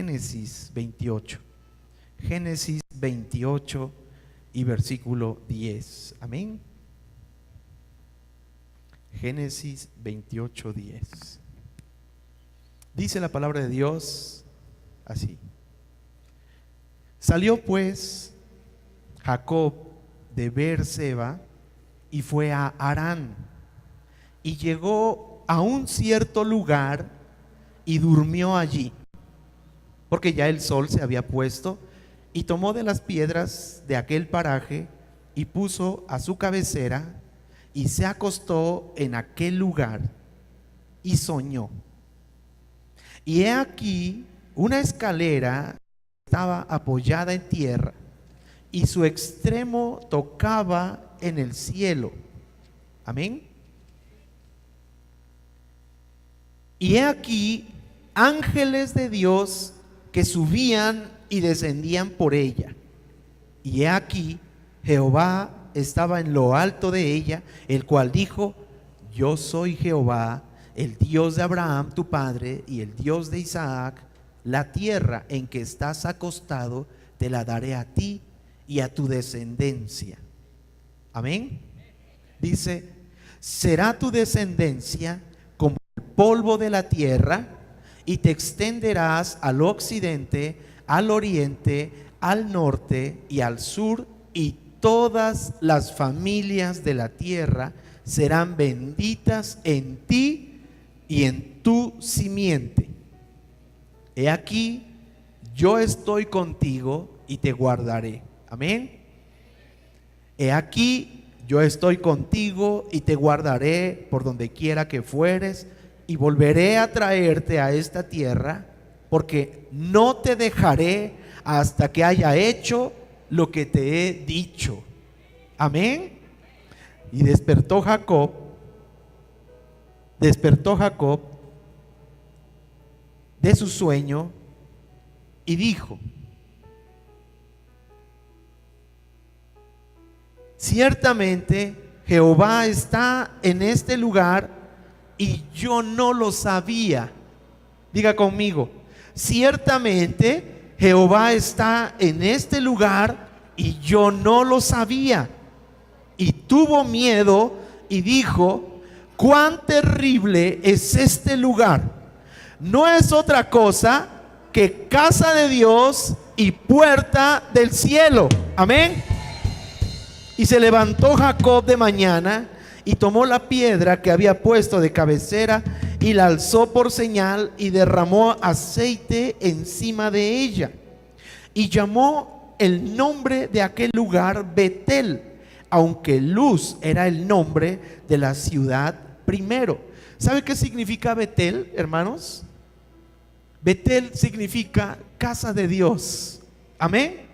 Génesis 28. Génesis 28 y versículo 10. Amén. Génesis 28, 10. Dice la palabra de Dios así: salió pues Jacob de Beer-seba y fue a Harán, y llegó a un cierto lugar y durmió allí, porque ya el sol se había puesto, y tomó de las piedras de aquel paraje y puso a su cabecera y se acostó en aquel lugar y soñó. Y he aquí una escalera estaba apoyada en tierra y su extremo tocaba en el cielo. Amén. Y he aquí ángeles de Dios que subían y descendían por ella. Y he aquí Jehová estaba en lo alto de ella, el cual dijo: yo soy Jehová, el Dios de Abraham tu padre y el Dios de Isaac. La tierra en que estás acostado te la daré a ti y a tu descendencia. Amén. Dice: será tu descendencia como el polvo de la tierra, y te extenderás al occidente, al oriente, al norte y al sur, y todas las familias de la tierra serán benditas en ti y en tu simiente. He aquí, yo estoy contigo y te guardaré. Amén. He aquí, yo estoy contigo y te guardaré por donde quiera que fueres, y volveré a traerte a esta tierra, porque no te dejaré hasta que haya hecho lo que te he dicho. Amén. Y despertó Jacob de su sueño y dijo: ciertamente Jehová está en este lugar y yo no lo sabía. Diga conmigo: ciertamente Jehová está en este lugar y yo no lo sabía. Y tuvo miedo y dijo: cuán terrible es este lugar. No es otra cosa que casa de Dios y puerta del cielo. Amén. Y se levantó Jacob de mañana y tomó la piedra que había puesto de cabecera y la alzó por señal y derramó aceite encima de ella. Y llamó el nombre de aquel lugar Betel, aunque Luz era el nombre de la ciudad primero. ¿Sabe qué significa Betel, hermanos? Betel significa casa de Dios. Amén.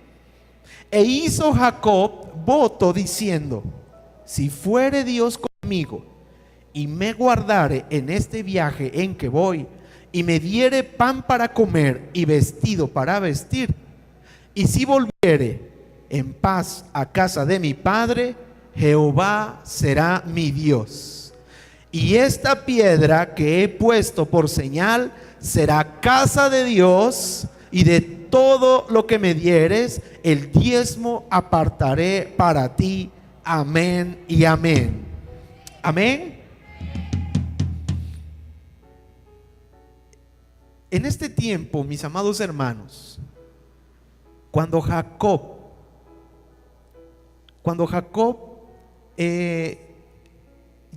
E hizo Jacob voto diciendo: si fuere Dios conmigo y me guardare en este viaje en que voy, y me diere pan para comer y vestido para vestir, y si volviere en paz a casa de mi padre, Jehová será mi Dios. Y esta piedra que he puesto por señal será casa de Dios, y de todo lo que me dieres, el diezmo apartaré para ti. Amén y amén. Amén. En este tiempo, mis amados hermanos, cuando Jacob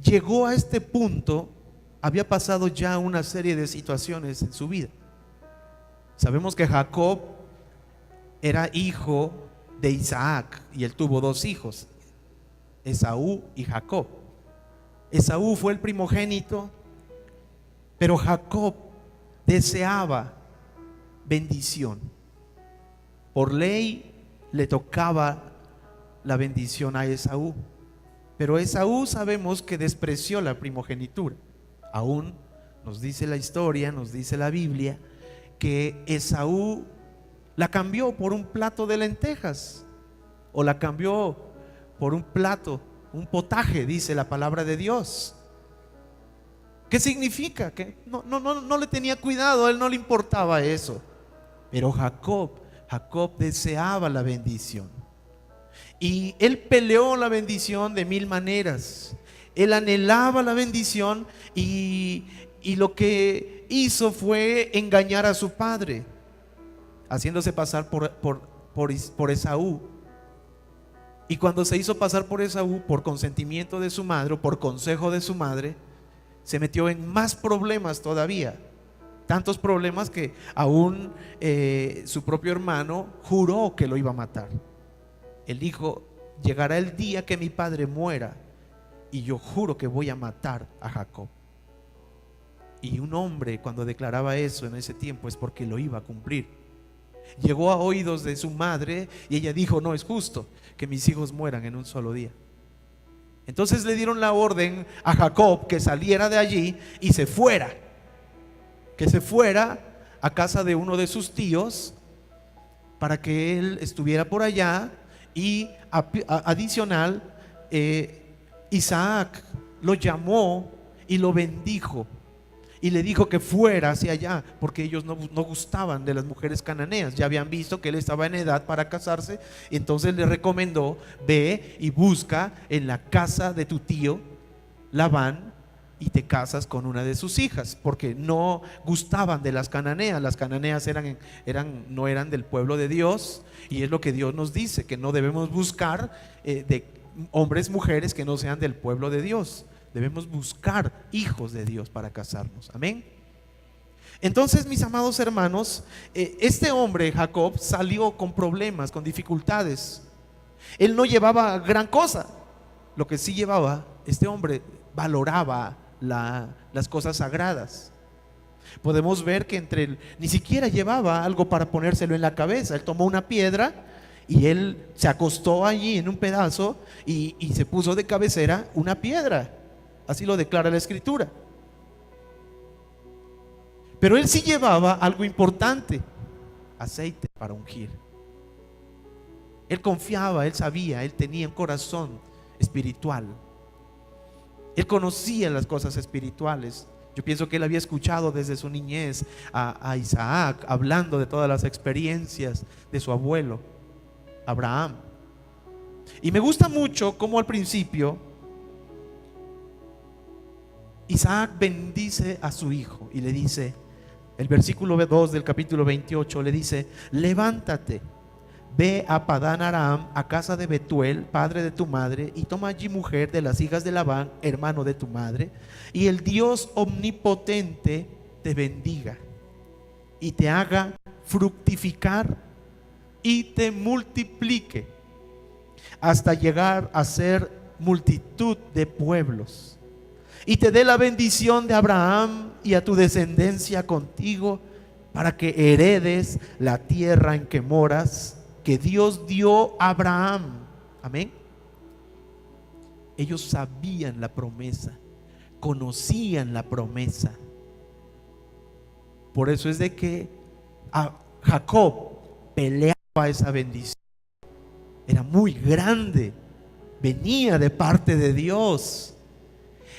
llegó a este punto, había pasado ya una serie de situaciones en su vida. Sabemos que Jacob era hijo de Isaac y él tuvo dos hijos, Esaú y Jacob. Esaú fue el primogénito, pero Jacob deseaba bendición. Por ley le tocaba la bendición a Esaú, pero Esaú sabemos que despreció la primogenitura. Aún nos dice la historia, nos dice la Biblia, que Esaú la cambió por un plato de lentejas, o la cambió por un plato, un potaje, dice la palabra de Dios. ¿Qué significa? Que no le tenía cuidado, a él no le importaba eso. Pero Jacob deseaba la bendición. Y él peleó la bendición de mil maneras. Él anhelaba la bendición y lo que hizo fue engañar a su padre, haciéndose pasar por Esaú. Y cuando se hizo pasar por Esaú, por consentimiento de su madre o por consejo de su madre, se metió en más problemas todavía. Tantos problemas que aún su propio hermano juró que lo iba a matar. Él dijo: llegará el día que mi padre muera y yo juro que voy a matar a Jacob. Y un hombre, cuando declaraba eso en ese tiempo, es porque lo iba a cumplir. Llegó a oídos de su madre y ella dijo: no es justo que mis hijos mueran en un solo día. Entonces le dieron la orden a Jacob que saliera de allí y se fuera, que se fuera a casa de uno de sus tíos para que él estuviera por allá. Y adicional, Isaac lo llamó y lo bendijo y le dijo que fuera hacia allá, porque ellos no gustaban de las mujeres cananeas. Ya habían visto que él estaba en edad para casarse, y entonces le recomendó: ve y busca en la casa de tu tío Labán y te casas con una de sus hijas, porque no gustaban de las cananeas. Las cananeas no eran del pueblo de Dios, y es lo que Dios nos dice, que no debemos buscar de hombres, mujeres que no sean del pueblo de Dios. Debemos buscar hijos de Dios para casarnos. Amén. Entonces, mis amados hermanos, este hombre Jacob salió con problemas, con dificultades. Él no llevaba gran cosa. Lo que sí llevaba, este hombre valoraba las cosas sagradas. Podemos ver que ni siquiera llevaba algo para ponérselo en la cabeza. Él tomó una piedra y él se acostó allí en un pedazo y se puso de cabecera una piedra. Así lo declara la Escritura. Pero él sí llevaba algo importante: aceite para ungir. Él confiaba, él sabía, él tenía un corazón espiritual. Él conocía las cosas espirituales. Yo pienso que él había escuchado desde su niñez a Isaac hablando de todas las experiencias de su abuelo Abraham. Y me gusta mucho cómo al principio Isaac bendice a su hijo y le dice, el versículo 2 del capítulo 28 le dice: levántate, ve a Padán Aram, a casa de Betuel, padre de tu madre, y toma allí mujer de las hijas de Labán, hermano de tu madre, y el Dios omnipotente te bendiga y te haga fructificar y te multiplique hasta llegar a ser multitud de pueblos, y te dé la bendición de Abraham y a tu descendencia contigo, para que heredes la tierra en que moras, que Dios dio a Abraham. Amén. Ellos sabían la promesa, conocían la promesa. Por eso es de que a Jacob peleaba esa bendición. Era muy grande, venía de parte de Dios.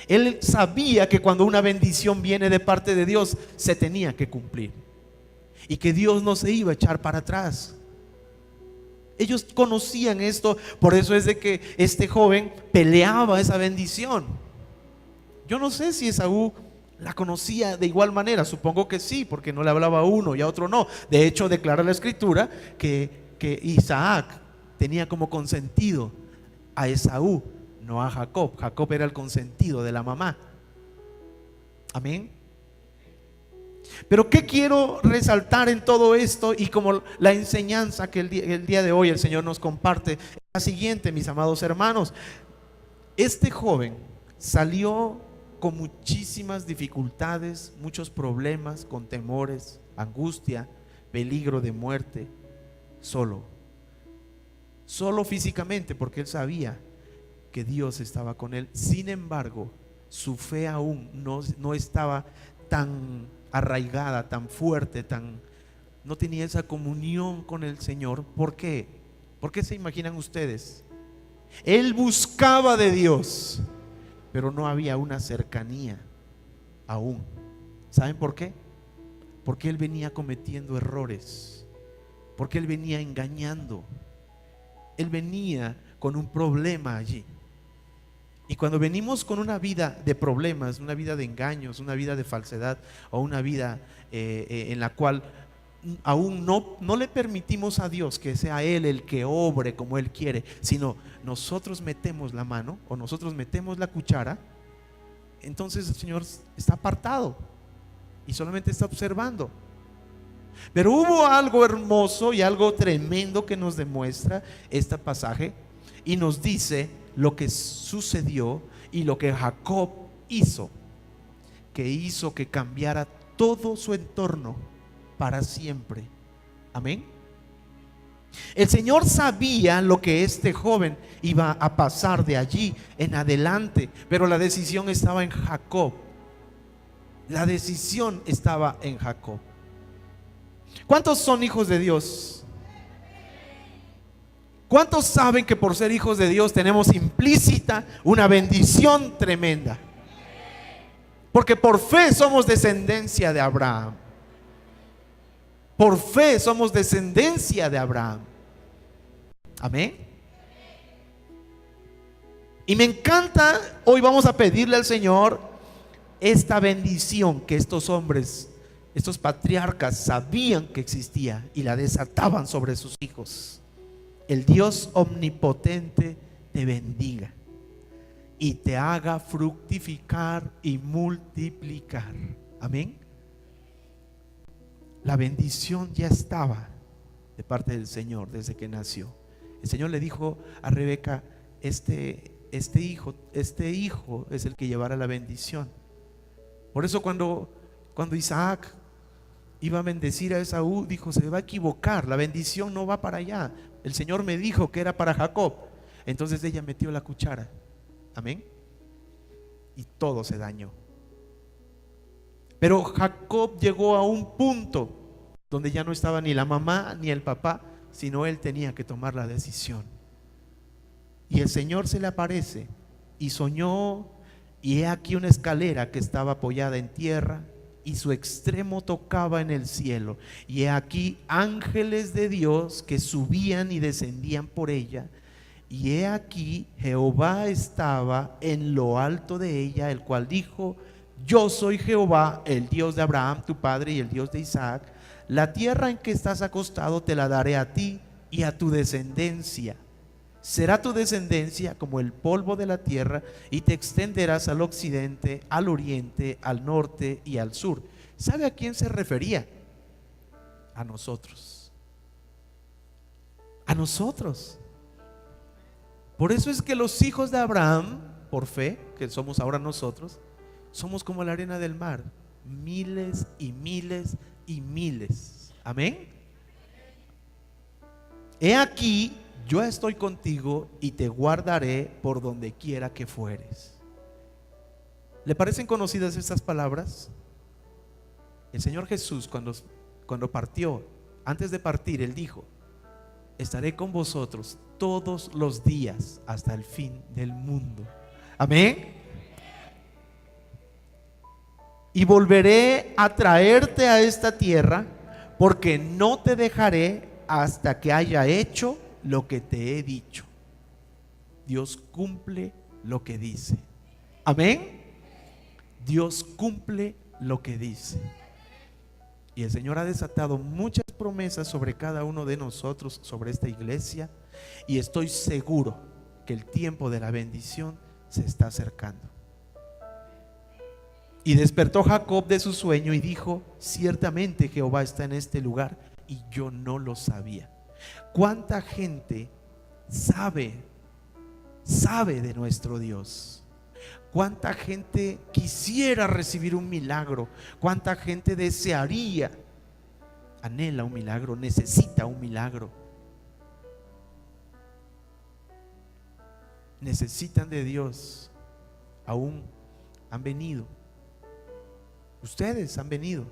Él sabía que cuando una bendición viene de parte de Dios, se tenía que cumplir, y que Dios no se iba a echar para atrás. Ellos conocían esto. Por eso es de que este joven peleaba esa bendición. Yo no sé si Esaú la conocía de igual manera. Supongo que sí, porque no le hablaba a uno y a otro no. De hecho, declara la Escritura que Isaac tenía como consentido a Esaú, no a Jacob. Jacob era el consentido de la mamá. Amén. Pero ¿qué quiero resaltar en todo esto? Y como la enseñanza que el día de hoy el Señor nos comparte es la siguiente, mis amados hermanos. Este joven salió con muchísimas dificultades, muchos problemas, con temores, angustia, peligro de muerte, solo físicamente, porque él sabía que Dios estaba con él. Sin embargo, su fe aún no estaba tan arraigada, tan fuerte, no tenía esa comunión con el Señor. ¿Por qué? ¿Por qué se imaginan ustedes? Él buscaba de Dios, pero no había una cercanía aún. ¿Saben por qué? Porque él venía cometiendo errores. porque él venía engañando. Él venía con un problema allí. Y cuando venimos con una vida de problemas, una vida de engaños, una vida de falsedad, o una vida en la cual aún no le permitimos a Dios que sea Él el que obre como Él quiere, sino nosotros metemos la mano o nosotros metemos la cuchara, entonces el Señor está apartado y solamente está observando. Pero hubo algo hermoso y algo tremendo que nos demuestra este pasaje y nos dice lo que sucedió y lo que Jacob hizo, que hizo que cambiara todo su entorno para siempre. Amén. El Señor sabía lo que este joven iba a pasar de allí en adelante, pero la decisión estaba en Jacob. La decisión estaba en Jacob. ¿Cuántos son hijos de Dios? ¿Cuántos saben que por ser hijos de Dios tenemos implícita una bendición tremenda? Porque por fe somos descendencia de Abraham. Por fe somos descendencia de Abraham. Amén. Y me encanta, hoy vamos a pedirle al Señor esta bendición que estos hombres, estos patriarcas sabían que existía y la desataban sobre sus hijos. El Dios omnipotente te bendiga y te haga fructificar y multiplicar. Amén. La bendición ya estaba de parte del Señor desde que nació. El Señor le dijo a Rebeca: este hijo es el que llevará la bendición. Por eso cuando Isaac iba a bendecir a Esaú, dijo: se va a equivocar, la bendición no va para allá. El Señor me dijo que era para Jacob. Entonces ella metió la cuchara. Amén. Y todo se dañó. Pero Jacob llegó a un punto donde ya no estaba ni la mamá ni el papá, sino él tenía que tomar la decisión. Y el Señor se le aparece y soñó, y he aquí una escalera que estaba apoyada en tierra y su extremo tocaba en el cielo, y he aquí ángeles de Dios que subían y descendían por ella, y he aquí Jehová estaba en lo alto de ella, el cual dijo: yo soy Jehová, el Dios de Abraham tu padre y el Dios de Isaac. La tierra en que estás acostado te la daré a ti y a tu descendencia. Será tu descendencia como el polvo de la tierra, y te extenderás al occidente, al oriente, al norte y al sur. ¿Sabe a quién se refería? A nosotros. A nosotros. Por eso es que los hijos de Abraham, por fe, que somos ahora nosotros, somos como la arena del mar, miles y miles y miles. Amén. He aquí, yo estoy contigo y te guardaré por donde quiera que fueres. ¿Le parecen conocidas estas palabras? El Señor Jesús cuando partió, antes de partir, Él dijo: estaré con vosotros todos los días hasta el fin del mundo. Amén. Y volveré a traerte a esta tierra, porque no te dejaré hasta que haya hecho lo que te he dicho. Dios cumple lo que dice. Amén. Dios cumple lo que dice. Y el Señor ha desatado muchas promesas sobre cada uno de nosotros, sobre esta iglesia, y estoy seguro que el tiempo de la bendición se está acercando. Y despertó Jacob de su sueño y dijo: ciertamente Jehová está en este lugar, y yo no lo sabía. ¿Cuánta gente sabe de nuestro Dios? ¿Cuánta gente quisiera recibir un milagro? ¿Cuánta gente desearía, anhela un milagro, necesita un milagro? Necesitan de Dios. Aún han venido. Ustedes han venido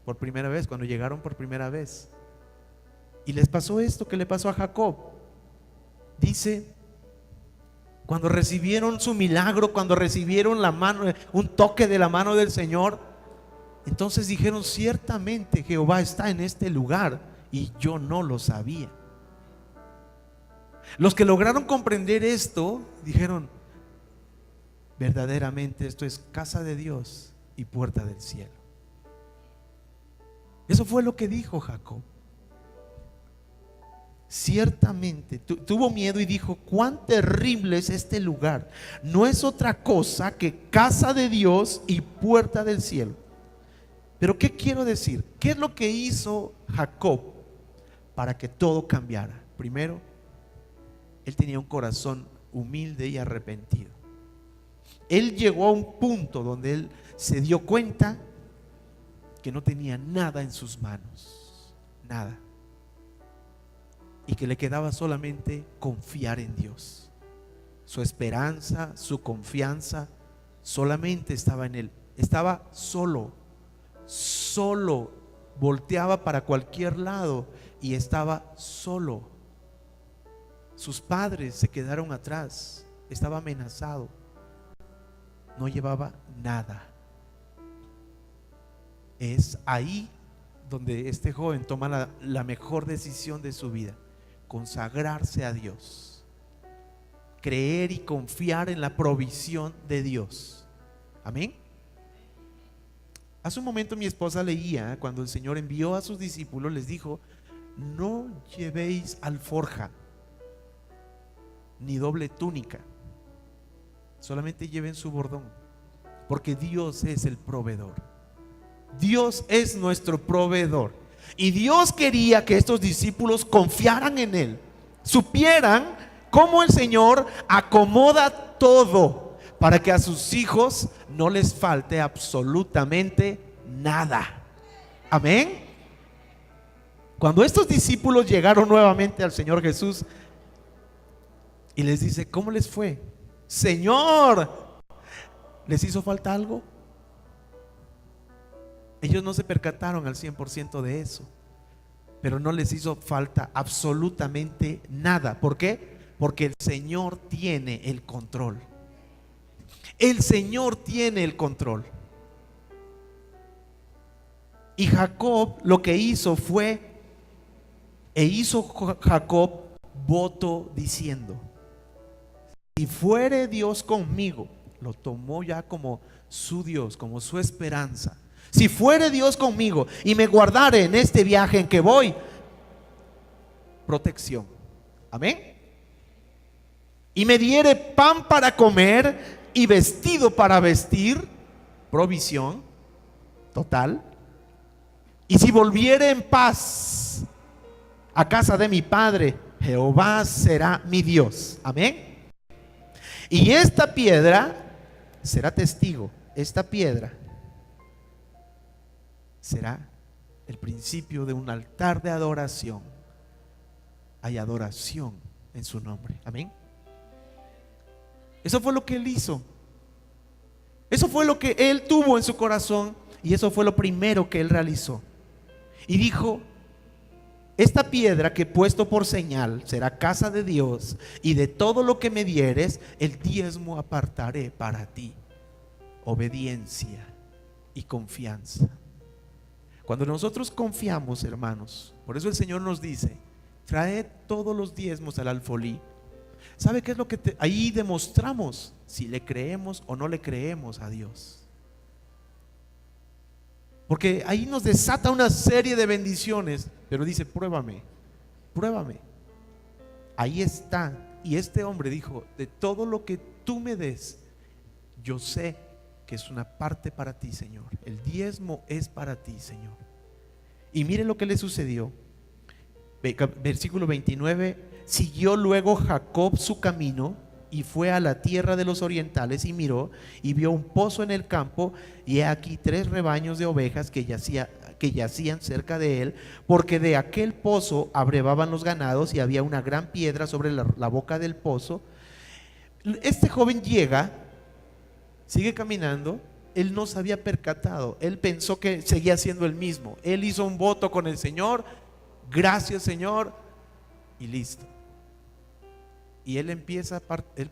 por primera vez, cuando llegaron por primera vez, y les pasó esto que le pasó a Jacob. Dice, cuando recibieron su milagro, cuando recibieron la mano, un toque de la mano del Señor, entonces dijeron: ciertamente Jehová está en este lugar, y yo no lo sabía. Los que lograron comprender esto dijeron: verdaderamente esto es casa de Dios y puerta del cielo. Eso fue lo que dijo Jacob. Ciertamente tuvo miedo y dijo: cuán terrible es este lugar. No es otra cosa que casa de Dios y puerta del cielo. Pero ¿qué quiero decir? ¿Qué es lo que hizo Jacob para que todo cambiara? Primero, él tenía un corazón humilde y arrepentido. Él llegó a un punto donde él se dio cuenta que no tenía nada en sus manos, nada, y que le quedaba solamente confiar en Dios. Su esperanza, su confianza solamente estaba en Él. Estaba solo, volteaba para cualquier lado y estaba solo. Sus padres se quedaron atrás, estaba amenazado, no llevaba nada. Es ahí donde este joven toma la mejor decisión de su vida: consagrarse a Dios, creer y confiar en la provisión de Dios. Amén. Hace un momento mi esposa leía cuando el Señor envió a sus discípulos, les dijo: no llevéis alforja ni doble túnica, solamente lleven su bordón, porque Dios es el proveedor. Dios es nuestro proveedor. Y Dios quería que estos discípulos confiaran en Él, supieran cómo el Señor acomoda todo para que a sus hijos no les falte absolutamente nada. Amén. Cuando estos discípulos llegaron nuevamente al Señor Jesús y les dice: ¿cómo les fue? Señor, ¿les hizo falta algo? Ellos no se percataron al 100% de eso, pero no les hizo falta absolutamente nada. ¿Por qué? Porque el Señor tiene el control. El Señor tiene el control. Y Jacob lo que hizo fue, hizo Jacob voto diciendo: si fuere Dios conmigo. Lo tomó ya como su Dios, como su esperanza. Si fuere Dios conmigo y me guardare en este viaje en que voy, protección. Amén. Y me diere pan para comer y vestido para vestir, provisión total. Y si volviere en paz a casa de mi padre, Jehová será mi Dios. Amén. Y esta piedra será testigo. Esta piedra será el principio de un altar de adoración. Hay adoración en su nombre. Amén. Eso fue lo que él hizo. Eso fue lo que él tuvo en su corazón. Y eso fue lo primero que él realizó. Y dijo: esta piedra que he puesto por señal será casa de Dios, y de todo lo que me dieres, el diezmo apartaré para ti. Obediencia y confianza. Cuando nosotros confiamos, hermanos, por eso el Señor nos dice: traed todos los diezmos al alfolí. ¿Sabe qué es lo que ahí demostramos si le creemos o no le creemos a Dios? Porque ahí nos desata una serie de bendiciones, pero dice: pruébame, pruébame. Ahí está. Y este hombre dijo: de todo lo que tú me des, yo sé que es una parte para ti, Señor. El diezmo es para ti, Señor. Y mire lo que le sucedió. Versículo 29. Siguió luego Jacob su camino y fue a la tierra de los orientales, y miró y vio un pozo en el campo, y he aquí 3 rebaños de ovejas que yacían cerca de él, porque de aquel pozo abrevaban los ganados, y había una gran piedra sobre la boca del pozo. Este joven llega, sigue caminando. Él no se había percatado, él pensó que seguía siendo el mismo. Él hizo un voto con el Señor: gracias, Señor, y listo. Y él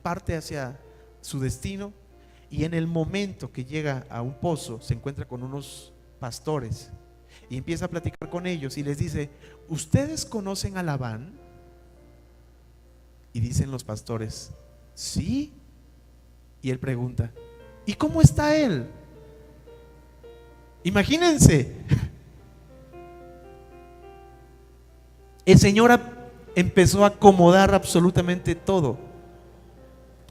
parte hacia su destino, y en el momento que llega a un pozo se encuentra con unos pastores, Y empieza a platicar con ellos y les dice: ¿ustedes conocen a Labán? Y dicen los pastores: sí. Y él pregunta: ¿y cómo está él? Imagínense, el Señor empezó a acomodar absolutamente todo.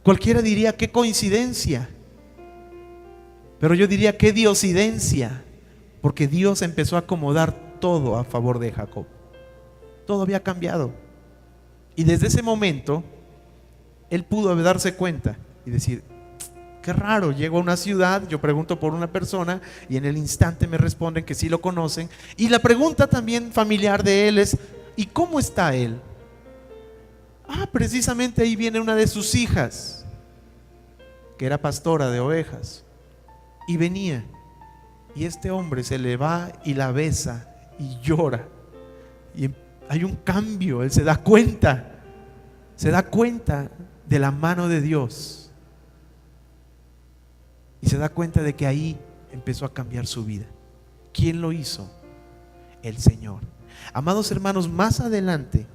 Cualquiera diría: qué coincidencia. Pero yo diría: qué diosidencia. Porque Dios empezó a acomodar todo a favor de Jacob. Todo había cambiado. Y desde ese momento él pudo darse cuenta y decir: qué raro, llego a una ciudad, yo pregunto por una persona y en el instante me responden que sí lo conocen. Y la pregunta también familiar de él es: ¿y cómo está él? Precisamente ahí viene una de sus hijas, que era pastora de ovejas, y venía, y este hombre se le va y la besa y llora, y hay un cambio. Él se da cuenta de la mano de Dios, y se da cuenta de que ahí empezó a cambiar su vida. ¿Quién lo hizo? El Señor. Amados hermanos, más adelante,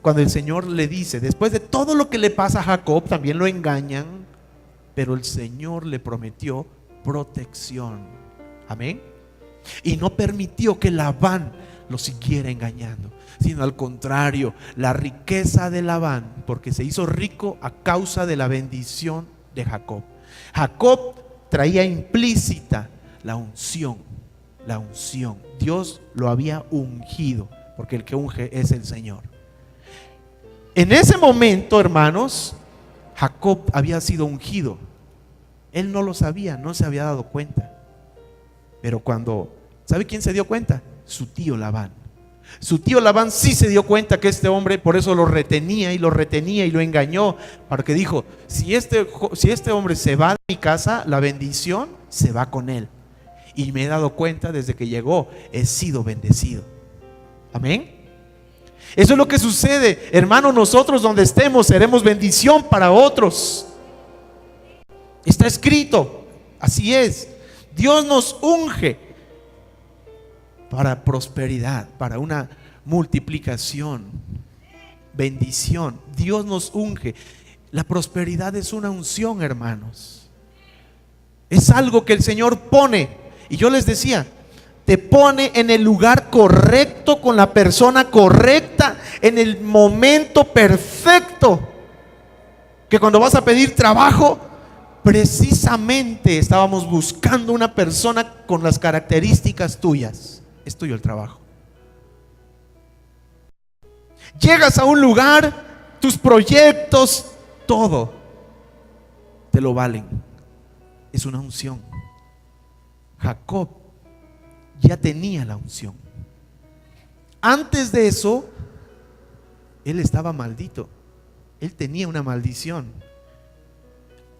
cuando el Señor le dice, después de todo lo que le pasa a Jacob, también lo engañan, pero el Señor le prometió protección. Amén. Y no permitió que Labán lo siguiera engañando, sino al contrario, la riqueza de Labán, porque se hizo rico a causa de la bendición de Jacob. Jacob traía implícita la unción. Dios lo había ungido, porque el que unge es el Señor. En ese momento, hermanos, Jacob había sido ungido. Él no lo sabía, no se había dado cuenta. Pero ¿sabe quién se dio cuenta? Su tío Labán. Su tío Labán sí se dio cuenta que este hombre, por eso lo retenía y lo engañó, porque dijo: si este hombre se va de mi casa, la bendición se va con él. Y me he dado cuenta, desde que llegó he sido bendecido. Amén. Eso es lo que sucede, hermano. Nosotros donde estemos seremos bendición para otros. Está escrito, así es. Dios nos unge para prosperidad, para una multiplicación, bendición. Dios nos unge. La prosperidad es una unción, hermanos. Es algo que el Señor pone. Y yo les decía, te pone en el lugar correcto, con la persona correcta, en el momento perfecto. Que cuando vas a pedir trabajo, precisamente estábamos buscando una persona con las características tuyas. Es tuyo el trabajo. Llegas a un lugar, tus proyectos, todo te lo valen. Es una unción. Jacob ya tenía la unción. Antes de eso, él estaba maldito. Él tenía una maldición.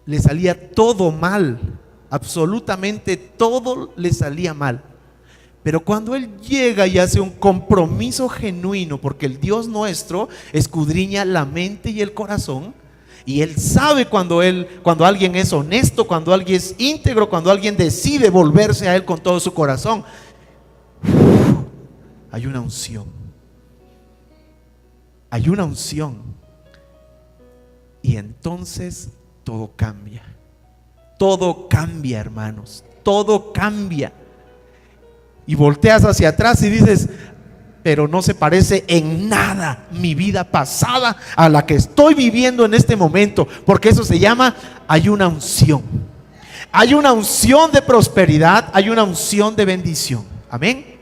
Le salía todo mal. Absolutamente todo le salía mal. Pero cuando él llega y hace un compromiso genuino, porque el Dios nuestro escudriña la mente y el corazón, y él sabe cuando alguien es honesto, cuando alguien es íntegro, cuando alguien decide volverse a él con todo su corazón. Hay una unción. Hay una unción. Y entonces todo cambia. Todo cambia, hermanos. Todo cambia. Y volteas hacia atrás y dices: pero no se parece en nada mi vida pasada a la que estoy viviendo en este momento. Porque eso se llama, hay una unción. Hay una unción de prosperidad, hay una unción de bendición. Amén.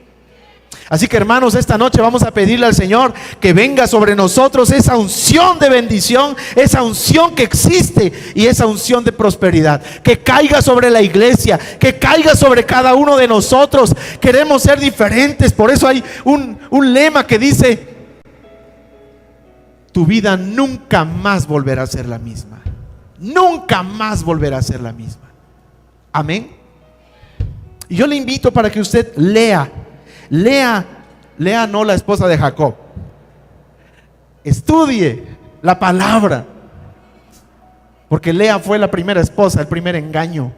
Así que, hermanos, esta noche vamos a pedirle al Señor que venga sobre nosotros esa unción de bendición, esa unción que existe y esa unción de prosperidad, que caiga sobre la iglesia, que caiga sobre cada uno de nosotros. Queremos ser diferentes. Por eso hay un lema que dice: tu vida nunca más volverá a ser la misma. Nunca más volverá a ser la misma. Amén. Y yo le invito para que usted lea no la esposa de Jacob. Estudie la palabra. Porque Lea fue la primera esposa, el primer engaño.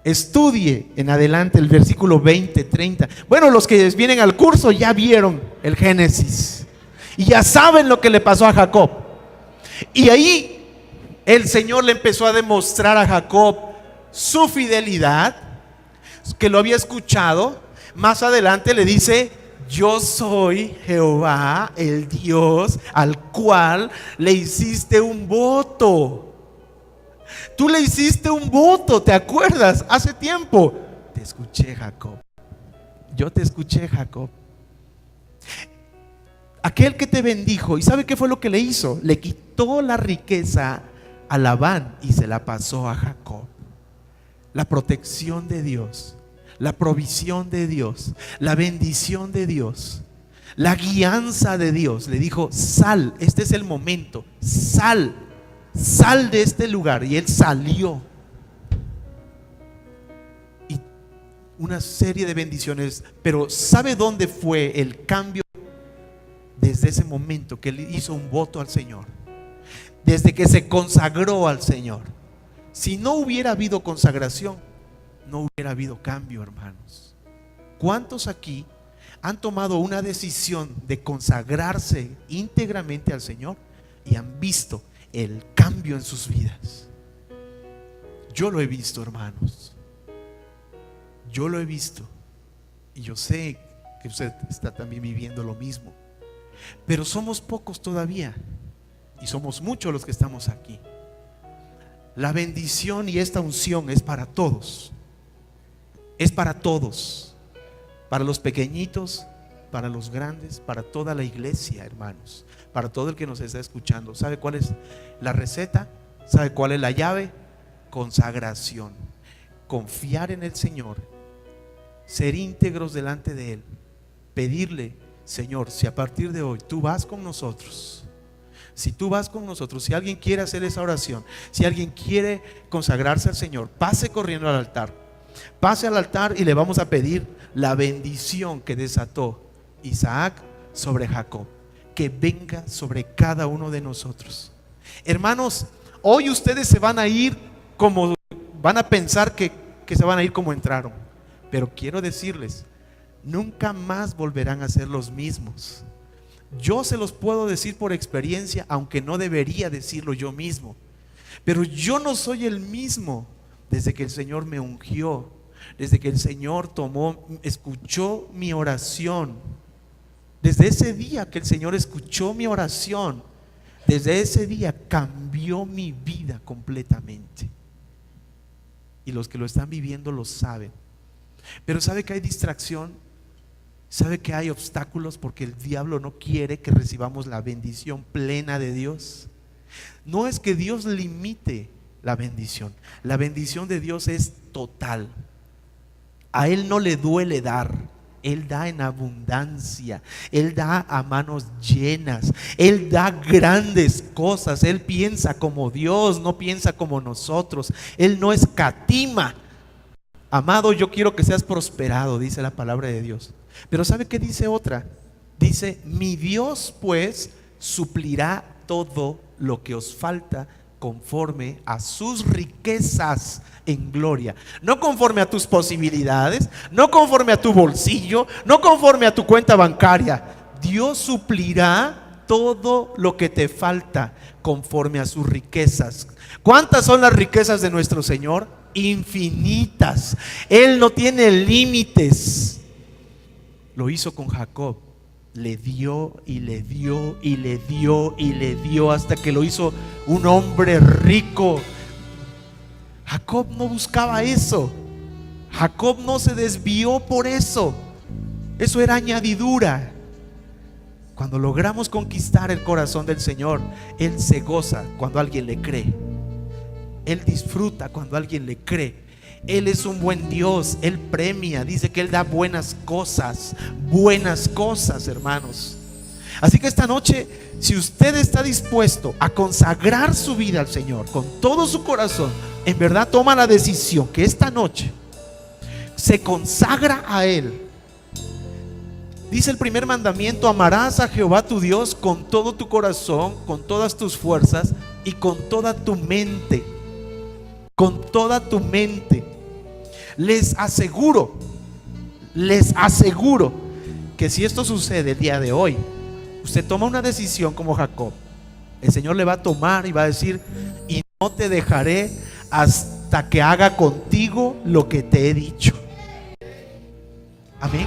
Estudie en adelante el versículo 20, 30. Bueno, los que vienen al curso ya vieron el Génesis y ya saben lo que le pasó a Jacob. Y ahí el Señor le empezó a demostrar a Jacob su fidelidad, que lo había escuchado. Más adelante le dice: yo soy Jehová, el Dios al cual le hiciste un voto. Tú le hiciste un voto, ¿te acuerdas? Hace tiempo. Te escuché, Jacob. Yo te escuché, Jacob. Aquel que te bendijo, ¿y sabe qué fue lo que le hizo? Le quitó la riqueza a Labán y se la pasó a Jacob. La protección de Dios, la provisión de Dios, la bendición de Dios, la guianza de Dios. Le dijo: sal, este es el momento, sal de este lugar. Y él salió. Y una serie de bendiciones. Pero ¿sabe dónde fue el cambio? Desde ese momento que él hizo un voto al Señor, desde que se consagró al Señor. Si no hubiera habido consagración, no hubiera habido cambio, hermanos. ¿Cuántos aquí han tomado una decisión de consagrarse íntegramente al Señor y han visto el cambio en sus vidas? Yo lo he visto, hermanos. Yo lo he visto. Y yo sé que usted está también viviendo lo mismo. Pero somos pocos todavía. Y somos muchos los que estamos aquí. La bendición y esta unción es para todos. Es para todos. Para los pequeñitos, para los grandes, para toda la iglesia, hermanos. Para todo el que nos está escuchando. ¿Sabe cuál es la receta? ¿Sabe cuál es la llave? Consagración. Confiar en el Señor. Ser íntegros delante de Él. Pedirle: Señor, si a partir de hoy tú vas con nosotros, si tú vas con nosotros, si alguien quiere hacer esa oración, si alguien quiere consagrarse al Señor, pase corriendo al altar. Pase al altar y le vamos a pedir la bendición que desató Isaac sobre Jacob, que venga sobre cada uno de nosotros. Hermanos, hoy ustedes se van a ir como, van a pensar que se van a ir como entraron. Pero quiero decirles: nunca más volverán a ser los mismos. Yo se los puedo decir por experiencia, aunque no debería decirlo yo mismo. Pero yo no soy el mismo desde que el Señor me ungió, desde que el Señor escuchó mi oración. Desde ese día que el Señor escuchó mi oración, desde ese día cambió mi vida completamente. Y los que lo están viviendo lo saben. Pero ¿sabe que hay distracción? ¿Sabe que hay obstáculos? Porque el diablo no quiere que recibamos la bendición plena de Dios. No es que Dios limite la bendición. La bendición de Dios es total. A Él no le duele dar. Él da en abundancia. Él da a manos llenas. Él da grandes cosas. Él piensa como Dios, no piensa como nosotros. Él no escatima. Amado, yo quiero que seas prosperado, dice la palabra de Dios. Pero ¿sabe qué dice otra? Dice: mi Dios pues suplirá todo lo que os falta conforme a sus riquezas en gloria. No conforme a tus posibilidades, no conforme a tu bolsillo, no conforme a tu cuenta bancaria. Dios suplirá todo lo que te falta conforme a sus riquezas. ¿Cuántas son las riquezas de nuestro Señor? Infinitas. Él no tiene límites. Lo hizo con Jacob. Le dio y le dio y le dio y le dio hasta que lo hizo un hombre rico. Jacob no buscaba eso. Jacob no se desvió por eso. Eso era añadidura. Cuando logramos conquistar el corazón del Señor, Él se goza cuando alguien le cree. Él disfruta cuando alguien le cree. Él es un buen Dios. Él premia, dice que Él da buenas cosas, hermanos. Así que esta noche, si usted está dispuesto a consagrar su vida al Señor con todo su corazón, en verdad toma la decisión que esta noche se consagra a Él. Dice el primer mandamiento: amarás a Jehová tu Dios con todo tu corazón, con todas tus fuerzas y con toda tu mente. Con toda tu mente. Les aseguro que si esto sucede el día de hoy, usted toma una decisión como Jacob, el Señor le va a tomar y va a decir: y no te dejaré hasta que haga contigo lo que te he dicho. Amén.